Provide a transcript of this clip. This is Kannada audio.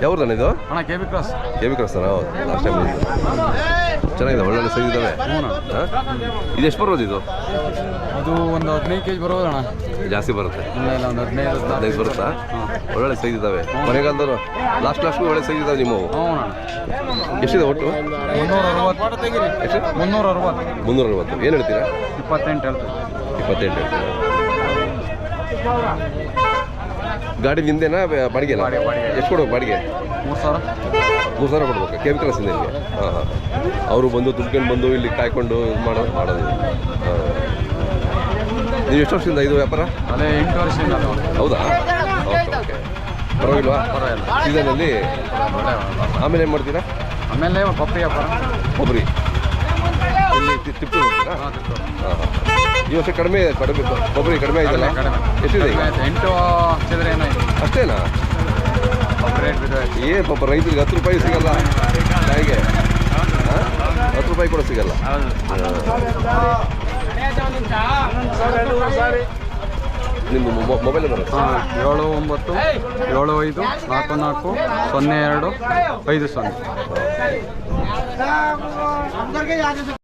ಯಾವ್ದಣ್ಣ ಇದು? ಅಣ್ಣ K B cross. K B cross ನಾವು ಲಾಸ್ಟ್ ಟೈಮ್ ಚೆನ್ನಾಗಿದೆ, ಒಳ್ಳೊಳ್ಳೆ ಸೈಜ್ ಇದ್ದಾವೆ. ಇದು ಎಷ್ಟು ಬರೋದು ಇದು? ಅದು ಒಂದು 15 kg ಬರೋದಣ್ಣ. ಜಾಸ್ತಿ ಬರುತ್ತೆ? ಇಲ್ಲ ಒಂದು 15 ಬರುತ್ತಾ? ಒಳ್ಳೊಳ್ಳೆ ಸೈಜ್ ಇದ್ದಾವೆ. ಮಳೆಗಾಲದಲ್ಲೂ ಲಾಸ್ಟ್ಗೂ ಒಳ್ಳೆ ಸೈಜ್ ಇದ್ದಾವೆ ನಿಮ್ಮವು. ಎಷ್ಟಿದೆ ಒಟ್ಟು? 360. ಏನು ಹೇಳ್ತೀರಾ? 28 ಹೇಳ್ತೀವಿ. 28 ಹೇಳ್ತೀರಾ? ಗಾಡಿ ನಿಂದೇನಾ ಬಾಡಿಗೆ? ಎಷ್ಟು ಕೊಡ್ಬೇಕು ಬಾಡಿಗೆ? 3000. 3000 ಕೊಡ್ಬೇಕು. ಕೆ ಬಿ ಕ್ರಾಸಿಂದ ನಿಮಗೆ? ಹಾಂ ಹಾಂ. ಅವರು ಬಂದು ದುಡ್ಕೊಂಡು ಬಂದು ಇಲ್ಲಿ ಕಾಯ್ಕೊಂಡು ಮಾಡೋದು. ಹಾಂ, ನೀವು ಎಷ್ಟು ವರ್ಷದಿಂದ ಇದು ವ್ಯಾಪಾರ? ಅದೇ 8 ವರ್ಷದಿಂದ. ಹೌದಾ? Okay okay. ಪರವಾಗಿಲ್ವಾ? ಸೀಸನಲ್ಲಿ? ಆಮೇಲೆ ಏನು ಮಾಡ್ತೀರಾ? ಆಮೇಲೆ ಕೊಬ್ಬರಿ ವ್ಯಾಪಾರ. ಕೊಬ್ಬರಿ ಇಲ್ಲಿ ತಿಪ್ಪು ಹೋಗ್ತೀರಾ? ಹಾಂ ಹಾಂ. ಈ ವರ್ಷ ಕಡಿಮೆ ಕೊಬ್ಬರಿ ಕಡಿಮೆ ಆಯ್ತಲ್ಲ? ಎಷ್ಟಿದೆ ಈಗ? 8 ಹಚ್ಚಿದ್ರೆ ಏನಾಯ್ತು? ಅಷ್ಟೇನಾ? ಏ ಪಾಪ ರೈತರಿಗೆ 10 ರೂಪಾಯಿ ಸಿಗಲ್ಲ ಕಾಯಿಗೆ. 10 ರೂಪಾಯಿ ಕೂಡ ಸಿಗಲ್ಲ. ನಿಮ್ಮ ಮೊಬೈಲ್ ನಂಬರ್? 7975440250.